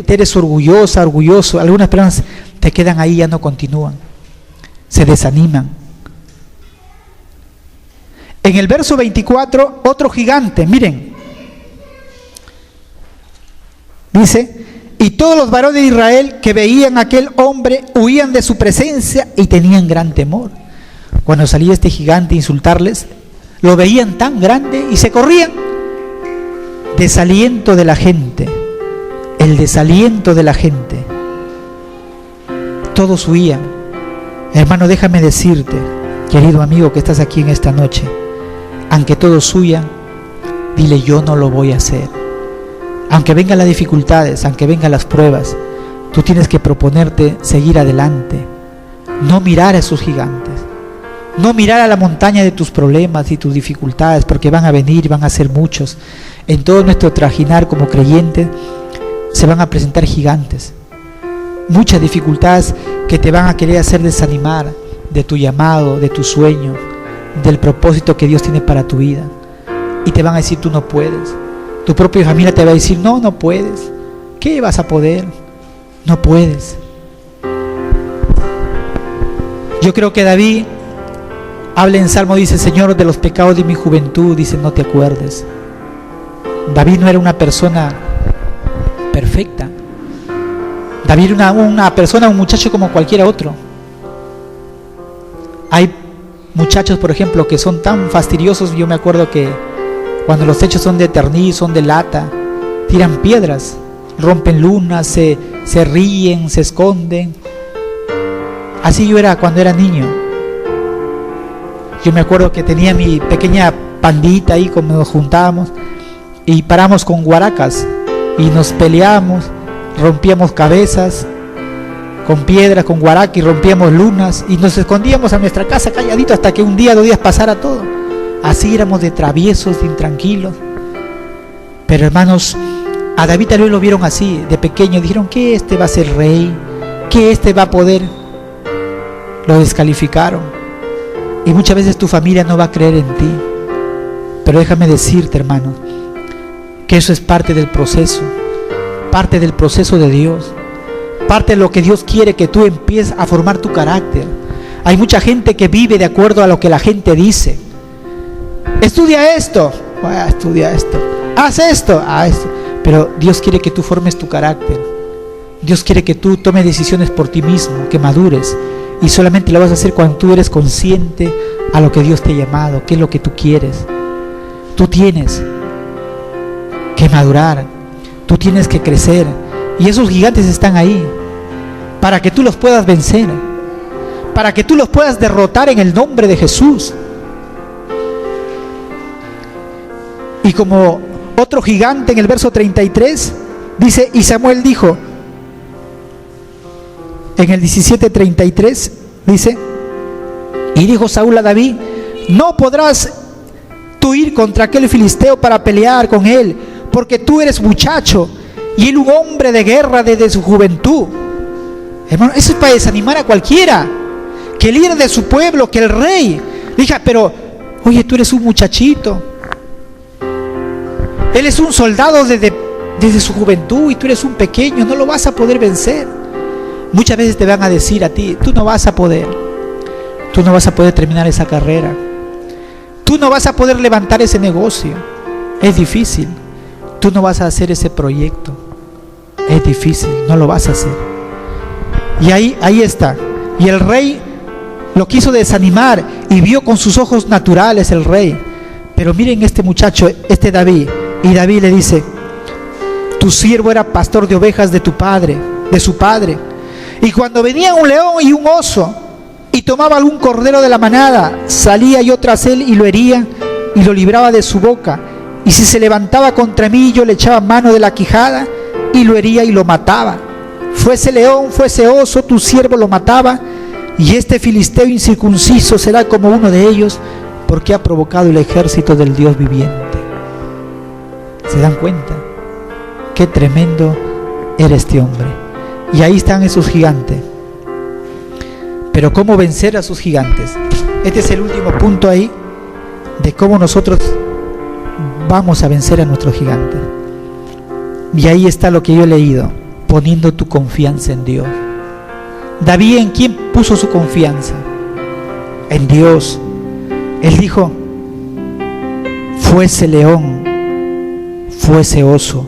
eres orgullosa, orgulloso, algunas personas te quedan ahí y ya no continúan, se desaniman. En el verso 24, otro gigante, miren, dice: y todos los varones de Israel que veían a aquel hombre huían de su presencia y tenían gran temor. Cuando salía este gigante a insultarles, lo veían tan grande y se corrían. Desaliento de la gente, el desaliento de la gente. Todos huían. Hermano, déjame decirte, querido amigo que estás aquí en esta noche, aunque todos huyan, dile: yo no lo voy a hacer. Aunque vengan las dificultades, aunque vengan las pruebas, tú tienes que proponerte seguir adelante. No mirar a esos gigantes, no mirar a la montaña de tus problemas y tus dificultades, porque van a venir, van a ser muchos. En todo nuestro trajinar como creyentes se van a presentar gigantes, muchas dificultades que te van a querer hacer desanimar de tu llamado, de tu sueño, del propósito que Dios tiene para tu vida. Y te van a decir: tú no puedes. Tu propia familia te va a decir: no, no puedes. ¿Qué vas a poder? No puedes. Yo creo que David habla en Salmo, dice: Señor, de los pecados de mi juventud, dice, no te acuerdes. David no era una persona perfecta. David era una persona, un muchacho como cualquiera otro. Hay muchachos, por ejemplo, que son tan fastidiosos. Yo me acuerdo que cuando los techos son de ternil, son de lata, tiran piedras, rompen lunas, se ríen, se esconden. Así yo era cuando era niño. Yo me acuerdo que tenía mi pequeña pandita ahí, como nos juntábamos y paramos con guaracas y nos peleábamos, rompíamos cabezas con piedras, con guaraca, y rompíamos lunas y nos escondíamos a nuestra casa calladito hasta que un día, 2 días pasara todo. Así éramos de traviesos, de intranquilos. Pero hermanos, a David tal vez lo vieron así, de pequeño, dijeron que este va a ser rey, que este va a poder. Lo descalificaron. Y muchas veces tu familia no va a creer en ti. Pero déjame decirte, hermano, que eso es parte del proceso de Dios, parte de lo que Dios quiere, que tú empieces a formar tu carácter. Hay mucha gente que vive de acuerdo a lo que la gente dice. Estudia esto, estudia esto, haz esto, haz esto. Pero Dios quiere que tú formes tu carácter. Dios quiere que tú tomes decisiones por ti mismo, que madures. Y solamente lo vas a hacer cuando tú eres consciente a lo que Dios te ha llamado, qué es lo que tú quieres. Tú tienes que madurar, tú tienes que crecer. Y esos gigantes están ahí para que tú los puedas vencer, para que tú los puedas derrotar en el nombre de Jesús. Y como otro gigante en el verso 33 dice: y Samuel dijo, en el 17:33 dice: y dijo Saúl a David: no podrás tú ir contra aquel filisteo para pelear con él, porque tú eres muchacho y él un hombre de guerra desde su juventud. Hermano, eso es para desanimar a cualquiera. Que el líder de su pueblo, que el rey diga: pero oye, tú eres un muchachito, él es un soldado desde su juventud y tú eres un pequeño, no lo vas a poder vencer. Muchas veces te van a decir a ti: tú no vas a poder terminar esa carrera, tú no vas a poder levantar ese negocio, es difícil, tú no vas a hacer ese proyecto, es difícil, no lo vas a hacer. Y ahí está. Y el rey lo quiso desanimar y vio con sus ojos naturales el rey. Pero miren este muchacho, este David. Y David le dice: tu siervo era pastor de ovejas de tu padre, de su padre. Y cuando venía un león y un oso y tomaba algún cordero de la manada, salía yo tras él y lo hería y lo libraba de su boca y si se levantaba contra mí, yo le echaba mano de la quijada y lo hería y lo mataba. Fuese león, fuese oso, tu siervo lo mataba, y este filisteo incircunciso será como uno de ellos, porque ha provocado el ejército del Dios viviente. ¿Se dan cuenta? Qué tremendo era este hombre. Y ahí están esos gigantes. Pero ¿cómo vencer a sus gigantes? Este es el último punto ahí, de cómo nosotros vamos a vencer a nuestros gigantes. Y ahí está lo que yo he leído: poniendo tu confianza en Dios. David, ¿en quién puso su confianza? En Dios. Él dijo: fuese león, fuese oso,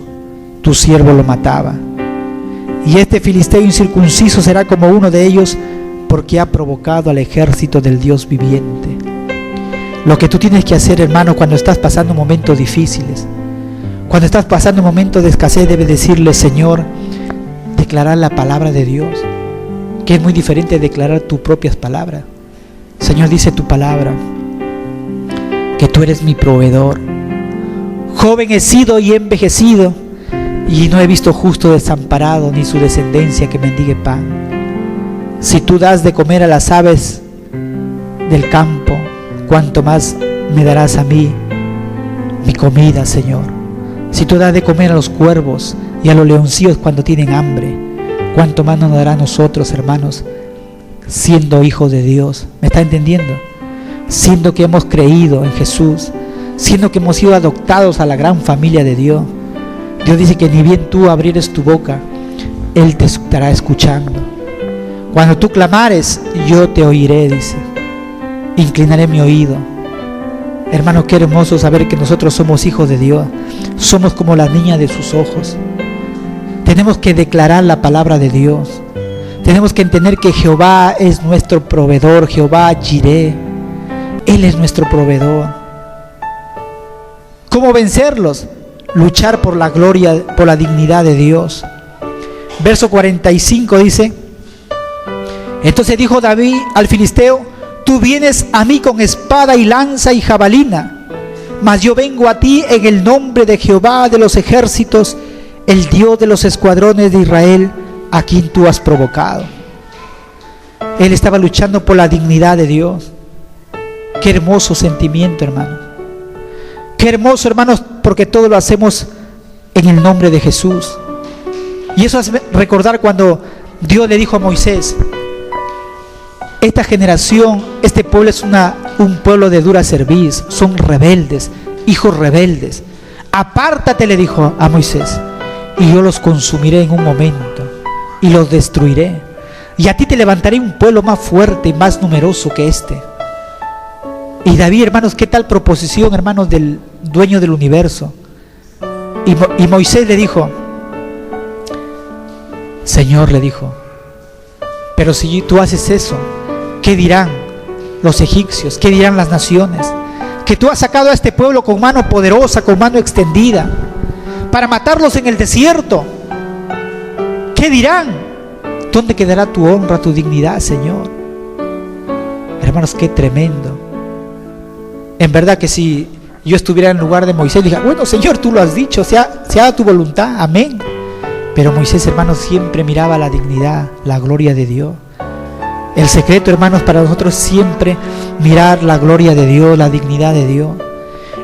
tu siervo lo mataba, y este filisteo incircunciso será como uno de ellos, porque ha provocado al ejército del Dios viviente. Lo que tú tienes que hacer, hermano, cuando estás pasando momentos difíciles, cuando estás pasando momentos de escasez, debes decirle: Señor, declarar la palabra de Dios, que es muy diferente de declarar tus propias palabras. Señor, dice tu palabra que tú eres mi proveedor. Joven he sido y he envejecido, y no he visto justo desamparado, ni su descendencia que mendigue pan. Si tú das de comer a las aves del campo, cuánto más me darás a mí mi comida, Señor. Si tú das de comer a los cuervos y a los leoncillos cuando tienen hambre, cuánto más nos dará a nosotros, hermanos, siendo hijos de Dios. ¿Me está entendiendo? Siendo que hemos creído en Jesús, siendo que hemos sido adoptados a la gran familia de Dios. Dios dice que ni bien tú abrieres tu boca, Él te estará escuchando. Cuando tú clamares, yo te oiré, dice. Inclinaré mi oído. Hermano, qué hermoso saber que nosotros somos hijos de Dios. Somos como la niña de sus ojos. Tenemos que declarar la palabra de Dios. Tenemos que entender que Jehová es nuestro proveedor, Jehová Jireh. Él es nuestro proveedor. ¿Cómo vencerlos? Luchar por la gloria, por la dignidad de Dios. Verso 45 dice: entonces dijo David al filisteo: tú vienes a mí con espada y lanza y jabalina, mas yo vengo a ti en el nombre de Jehová de los ejércitos, el Dios de los escuadrones de Israel, a quien tú has provocado. Él estaba luchando por la dignidad de Dios. Qué hermoso sentimiento, hermano. Qué hermoso, hermanos, porque todo lo hacemos en el nombre de Jesús. Y eso hace recordar cuando Dios le dijo a Moisés: esta generación, este pueblo es un pueblo de dura cerviz, son rebeldes, hijos rebeldes. Apártate, le dijo a Moisés, y yo los consumiré en un momento, y los destruiré. Y a ti te levantaré un pueblo más fuerte y más numeroso que este. Y David, hermanos, qué tal proposición, hermanos, del dueño del universo. Y Moisés le dijo: Señor, le dijo, pero si tú haces eso, ¿qué dirán los egipcios? ¿Qué dirán las naciones? Que tú has sacado a este pueblo con mano poderosa, con mano extendida, para matarlos en el desierto. ¿Qué dirán? ¿Dónde quedará tu honra, tu dignidad, Señor? Hermanos, qué tremendo. En verdad que si yo estuviera en lugar de Moisés, dije: bueno, Señor, tú lo has dicho, sea tu voluntad, amén. Pero Moisés, hermanos, siempre miraba la dignidad, la gloria de Dios. El secreto, hermanos, para nosotros siempre mirar la gloria de Dios, la dignidad de Dios.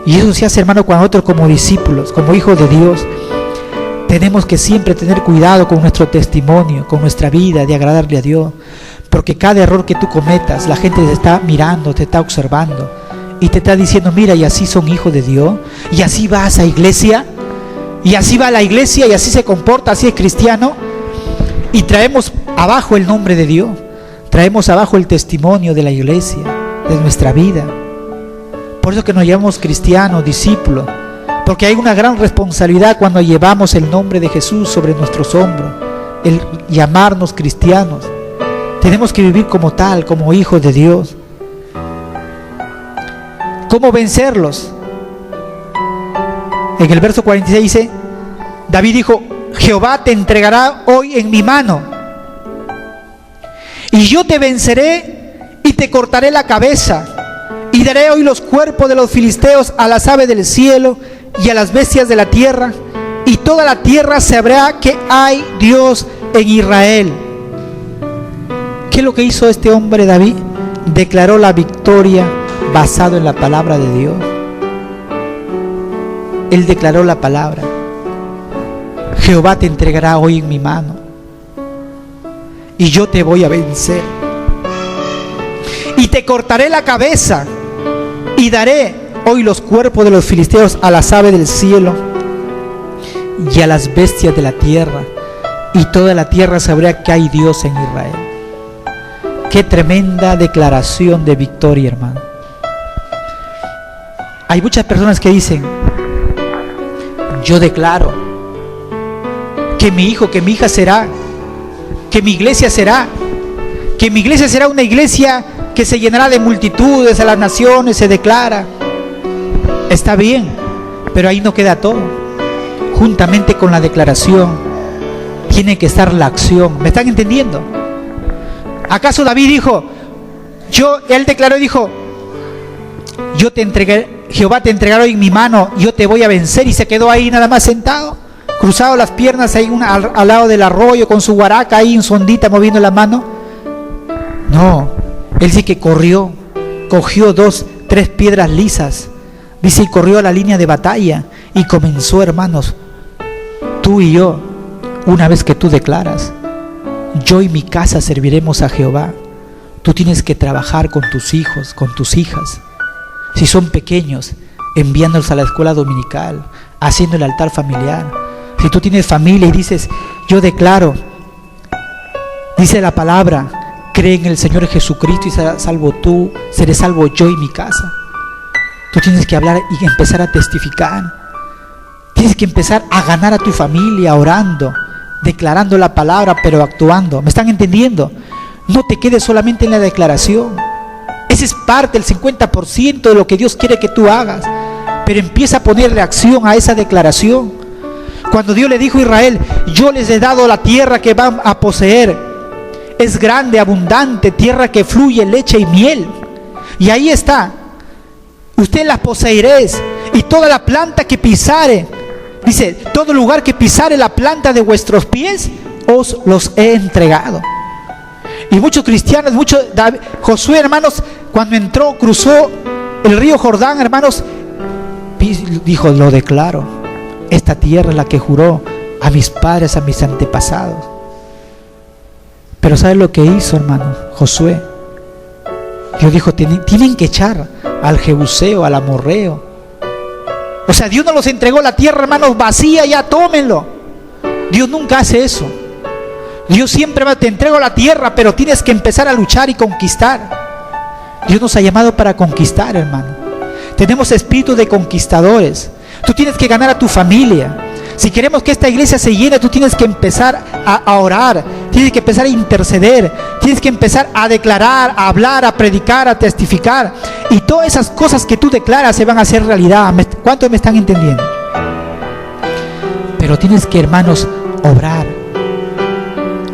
Y eso se hace, hermano, cuando nosotros como discípulos, como hijos de Dios, tenemos que siempre tener cuidado con nuestro testimonio, con nuestra vida, de agradarle a Dios. Porque cada error que tú cometas, la gente te está mirando, te está observando y te está diciendo: mira, y así son hijos de Dios, y así va a esa iglesia, y así va a la iglesia, y así se comporta, así es cristiano. Y traemos abajo el nombre de Dios, traemos abajo el testimonio de la iglesia, de nuestra vida. Por eso que nos llamamos cristianos, discípulos, porque hay una gran responsabilidad cuando llevamos el nombre de Jesús sobre nuestros hombros, el llamarnos cristianos. Tenemos que vivir como tal, como hijos de Dios. ¿Cómo vencerlos? En el verso 46 dice, David dijo: Jehová te entregará hoy en mi mano, y yo te venceré y te cortaré la cabeza, y daré hoy los cuerpos de los filisteos a las aves del cielo y a las bestias de la tierra, y toda la tierra sabrá que hay Dios en Israel. ¿Qué es lo que hizo este hombre David? Declaró la victoria basado en la palabra de Dios. Él declaró la palabra: Jehová te entregará hoy en mi mano, y yo te voy a vencer, y te cortaré la cabeza, y daré hoy los cuerpos de los filisteos a las aves del cielo y a las bestias de la tierra, y toda la tierra sabrá que hay Dios en Israel. Qué tremenda declaración de victoria, hermano. Hay muchas personas que dicen: yo declaro que mi hijo, que mi hija será, que mi iglesia será, que mi iglesia será una iglesia que se llenará de multitudes a las naciones, se declara. Está bien, pero ahí no queda todo. Juntamente con la declaración tiene que estar la acción. ¿Me están entendiendo? ¿Acaso David dijo, él declaró y dijo: yo te entregué, Jehová te entregará hoy en mi mano, yo te voy a vencer, y se quedó ahí nada más sentado, cruzado las piernas ahí al lado del arroyo con su guaraca ahí en su ondita moviendo la mano? No, él sí que corrió, cogió 2, 3 piedras lisas, dice, y corrió a la línea de batalla y comenzó, hermanos. Tú y yo, una vez que tú declaras: yo y mi casa serviremos a Jehová, tú tienes que trabajar con tus hijos, con tus hijas. Si son pequeños, enviándolos a la escuela dominical, haciendo el altar familiar. Si tú tienes familia y dices: yo declaro, dice la palabra, cree en el Señor Jesucristo y serás salvo tú, seré salvo yo y mi casa. Tú tienes que hablar y empezar a testificar. Tienes que empezar a ganar a tu familia orando, declarando la palabra, pero actuando. ¿Me están entendiendo? No te quedes solamente en la declaración. Ese es parte, el 50% de lo que Dios quiere que tú hagas. Pero empieza a ponerle acción a esa declaración. Cuando Dios le dijo a Israel: yo les he dado la tierra que van a poseer, es grande, abundante, tierra que fluye leche y miel. Y ahí está: ustedes las poseeréis, y toda la planta que pisare, dice, todo lugar que pisare la planta de vuestros pies, os los he entregado. Y muchos cristianos, Josué, hermanos, cuando entró, cruzó el río Jordán, hermanos, dijo: lo declaro, esta tierra es la que juró a mis padres, a mis antepasados. Pero ¿sabe lo que hizo, hermano? Josué, Dios dijo: tienen que echar al jebuseo, al amorreo. O sea, Dios no los entregó la tierra, hermanos, vacía, ya tómenlo. Dios nunca hace eso. Dios siempre te entrega la tierra, pero tienes que empezar a luchar y conquistar. Dios nos ha llamado para conquistar, hermano. Tenemos espíritu de conquistadores. Tú tienes que ganar a tu familia. Si queremos que esta iglesia se llene, tú tienes que empezar a orar, tienes que empezar a interceder, tienes que empezar a declarar, a hablar, a predicar, a testificar. Y todas esas cosas que tú declaras se van a hacer realidad. ¿Cuántos me están entendiendo? Pero tienes que, hermanos, obrar.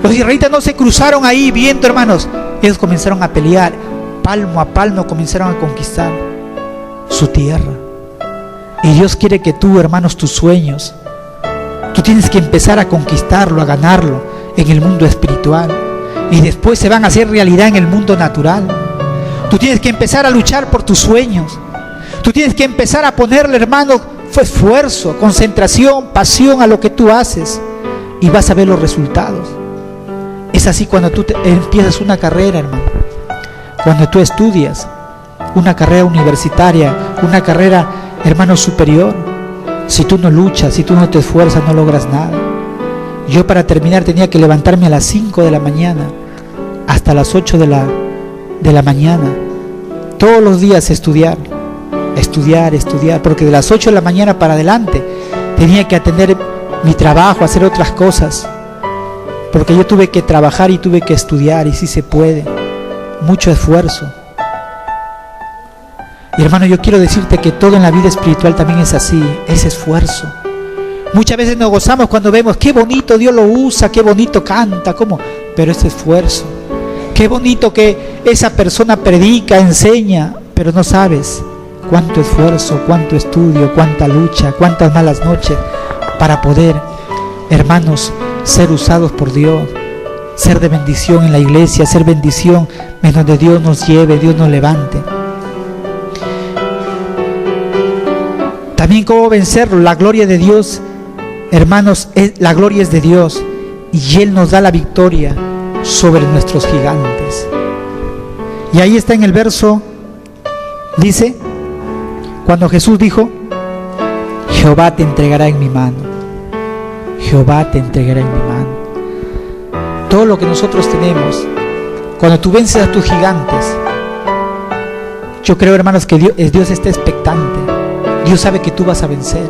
Los israelitas no se cruzaron ahí viendo, hermanos. Ellos comenzaron a pelear, palmo a palmo comenzaron a conquistar su tierra. Y Dios quiere que tú, hermanos, tus sueños, tú tienes que empezar a conquistarlo, a ganarlo en el mundo espiritual, y después se van a hacer realidad en el mundo natural. Tú tienes que empezar a luchar por tus sueños. Tú tienes que empezar a ponerle, hermano, esfuerzo, concentración, pasión a lo que tú haces, y vas a ver los resultados. Es así cuando tú empiezas una carrera, hermano. Cuando tú estudias una carrera universitaria, una carrera, hermano, superior. Si tú no luchas, si tú no te esfuerzas, no logras nada. Yo, para terminar, tenía que levantarme a las 5 de la mañana hasta las 8 de la mañana, todos los días estudiar, porque de las 8 de la mañana para adelante tenía que atender mi trabajo, hacer otras cosas, porque yo tuve que trabajar y tuve que estudiar, y sí se puede, mucho esfuerzo. Y, hermano, yo quiero decirte que todo en la vida espiritual también es así, es esfuerzo. Muchas veces nos gozamos cuando vemos qué bonito Dios lo usa, qué bonito canta, ¿cómo? Pero es esfuerzo. Qué bonito que esa persona predica, enseña, pero no sabes cuánto esfuerzo, cuánto estudio, cuánta lucha, cuántas malas noches para poder, hermanos, ser usados por Dios, ser de bendición en la iglesia, ser bendición en donde Dios nos lleve, Dios nos levante. También cómo vencerlo. La gloria de Dios, hermanos, la gloria es de Dios y Él nos da la victoria sobre nuestros gigantes. Y ahí está en el verso, dice, cuando Jesús dijo, Jehová te entregará en mi mano. Jehová te entregará en mi mano. Todo lo que nosotros tenemos, cuando tú vences a tus gigantes, yo creo, hermanos, que Dios está expectante. Dios sabe que tú vas a vencer.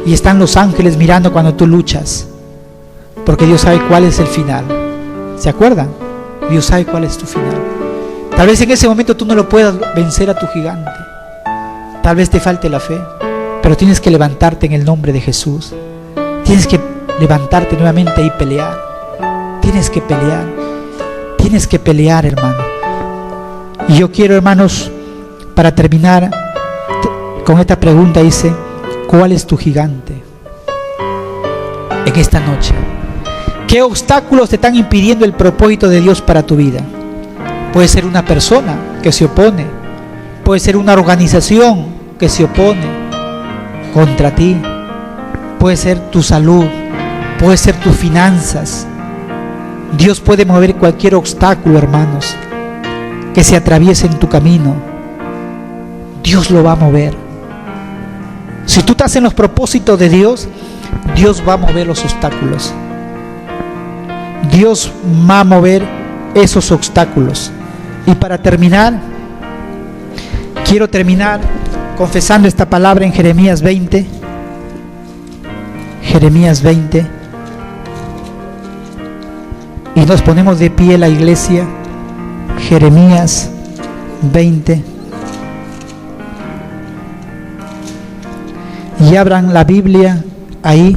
Y están los ángeles mirando cuando tú luchas, porque Dios sabe cuál es el final. ¿Se acuerdan? Dios sabe cuál es tu final. Tal vez en ese momento tú no lo puedas vencer a tu gigante. Tal vez te falte la fe, pero tienes que levantarte en el nombre de Jesús. Tienes que levantarte nuevamente y pelear. Tienes que pelear. Tienes que pelear, hermano. Y yo quiero, hermanos, para terminar con esta pregunta, dice, ¿cuál es tu gigante en esta noche? ¿Qué obstáculos te están impidiendo el propósito de Dios para tu vida? Puede ser una persona que se opone, puede ser una organización que se opone contra ti, puede ser tu salud, puede ser tus finanzas. Dios puede mover cualquier obstáculo, hermanos, que se atraviese en tu camino. Dios lo va a mover. Si tú estás en los propósitos de Dios, Dios va a mover los obstáculos. Dios va a mover esos obstáculos. Y para terminar, quiero terminar confesando esta palabra en Jeremías 20. Jeremías 20. Y nos ponemos de pie la iglesia. Jeremías 20. Y abran la Biblia ahí,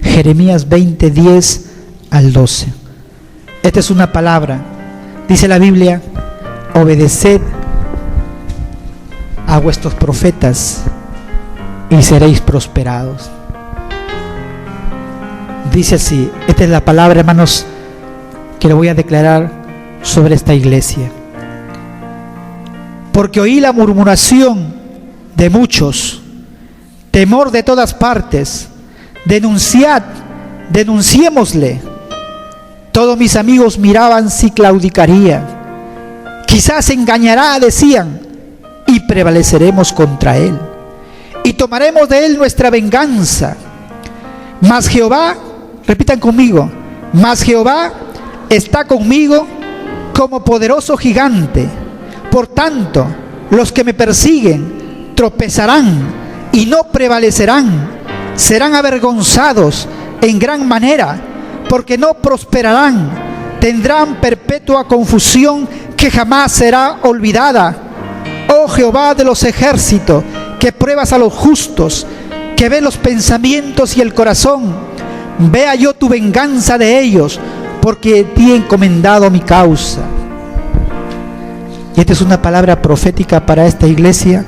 Jeremías 20, 10 al 12. Esta es una palabra, dice la Biblia, obedeced a vuestros profetas y seréis prosperados. Dice así, esta es la palabra, hermanos, que le voy a declarar sobre esta iglesia. Porque oí la murmuración de muchos, temor de todas partes. Denunciémosle. Todos mis amigos miraban si claudicaría. Quizás se engañará, decían, y prevaleceremos contra él. Y tomaremos de él nuestra venganza. Mas Jehová, repitan conmigo, mas Jehová está conmigo como poderoso gigante. Por tanto, los que me persiguen tropezarán y no prevalecerán, serán avergonzados en gran manera, porque no prosperarán, tendrán perpetua confusión que jamás será olvidada. Oh Jehová de los ejércitos, que pruebas a los justos, que ves los pensamientos y el corazón, vea yo tu venganza de ellos, porque te he encomendado mi causa. Y esta es una palabra profética para esta iglesia.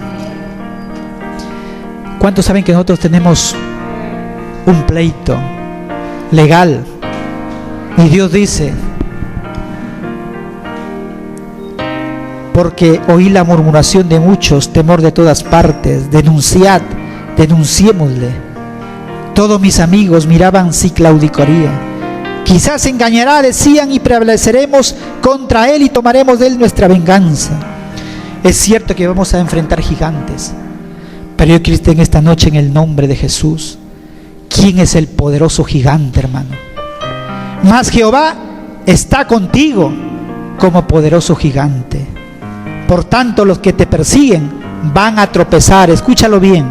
¿Cuántos saben que nosotros tenemos un pleito legal? Y Dios dice, porque oí la murmuración de muchos, temor de todas partes, denunciémosle. Todos mis amigos miraban si claudicaría. Quizás se engañará, decían, y prevaleceremos contra él y tomaremos de él nuestra venganza. Es cierto que vamos a enfrentar gigantes, pero yo quiero en esta noche, en el nombre de Jesús, ¿quién es el poderoso gigante, hermano? Mas Jehová está contigo como poderoso gigante. Por tanto, los que te persiguen van a tropezar. Escúchalo bien.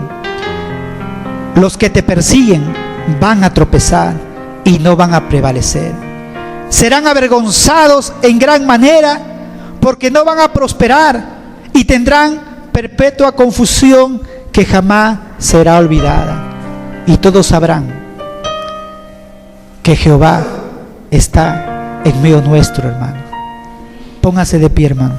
Los que te persiguen van a tropezar y no van a prevalecer. Serán avergonzados en gran manera, porque no van a prosperar y tendrán perpetua confusión que jamás será olvidada. Y todos sabrán que Jehová está en medio nuestro, hermano. Póngase de pie, hermano.